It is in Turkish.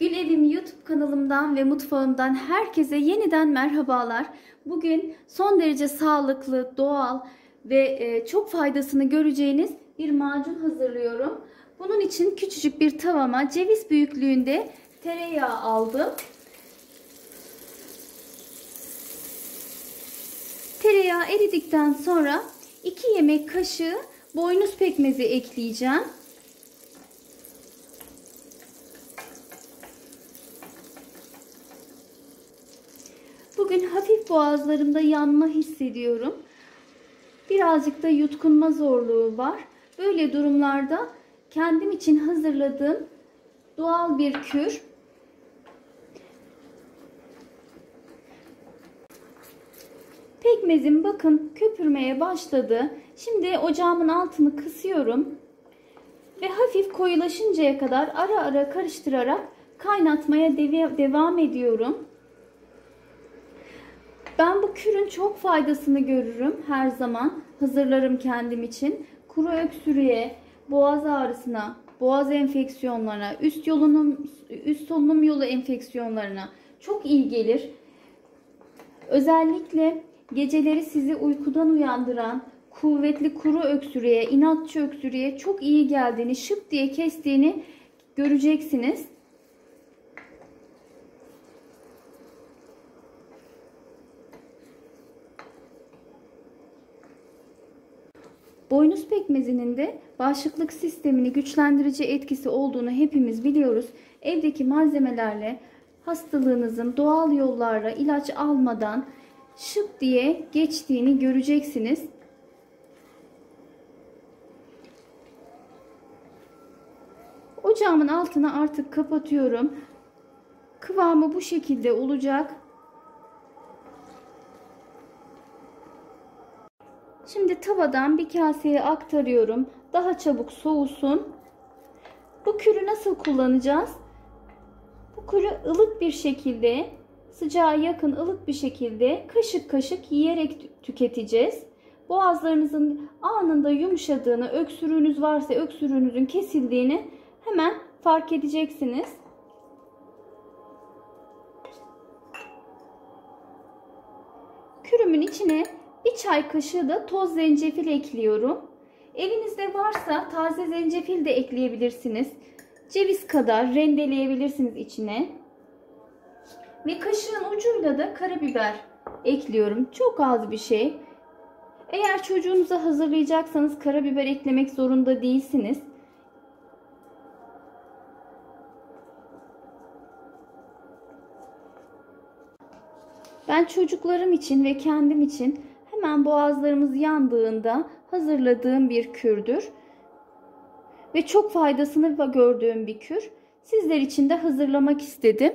Gül Evim YouTube kanalımdan ve mutfağımdan herkese yeniden merhabalar. Bugün son derece sağlıklı, doğal ve çok faydasını göreceğiniz bir macun hazırlıyorum. Bunun için küçücük bir tavama ceviz büyüklüğünde tereyağı aldım. Tereyağı eridikten sonra 2 yemek kaşığı boynuz pekmezi ekleyeceğim. Bugün hafif boğazlarımda yanma hissediyorum. Birazcık da yutkunma zorluğu var. Böyle durumlarda kendim için hazırladığım doğal bir kür. Pekmezim bakın köpürmeye başladı. Şimdi ocağımın altını kısıyorum. Ve hafif koyulaşıncaya kadar ara ara karıştırarak kaynatmaya devam ediyorum. Ben bu kürün çok faydasını görürüm her zaman. Hazırlarım kendim için. Kuru öksürüğe, boğaz ağrısına, boğaz enfeksiyonlarına, üst solunum yolu enfeksiyonlarına çok iyi gelir. Özellikle geceleri sizi uykudan uyandıran kuvvetli kuru öksürüğe, inatçı öksürüğe çok iyi geldiğini, şıp diye kestiğini göreceksiniz. Boynuz pekmezinin de bağışıklık sistemini güçlendirici etkisi olduğunu hepimiz biliyoruz. Evdeki malzemelerle hastalığınızın doğal yollarla ilaç almadan şıp diye geçtiğini göreceksiniz. Ocağımın altını artık kapatıyorum. Kıvamı bu şekilde olacak. Şimdi tavadan bir kaseye aktarıyorum. Daha çabuk soğusun. Bu kürü nasıl kullanacağız? Bu kürü ılık bir şekilde, sıcağa yakın ılık bir şekilde kaşık kaşık yiyerek tüketeceğiz. Boğazlarınızın anında yumuşadığını, öksürüğünüz varsa öksürüğünüzün kesildiğini hemen fark edeceksiniz. Kürümün içine bir çay kaşığı da toz zencefil ekliyorum. Elinizde varsa taze zencefil de ekleyebilirsiniz. Ceviz kadar rendeleyebilirsiniz içine. Ve kaşığın ucuyla da karabiber ekliyorum. Çok az bir şey. Eğer çocuğunuza hazırlayacaksanız karabiber eklemek zorunda değilsiniz. Ben çocuklarım için ve kendim için hemen boğazlarımız yandığında hazırladığım bir kürdür. Ve çok faydasını gördüğüm bir kür. Sizler için de hazırlamak istedim.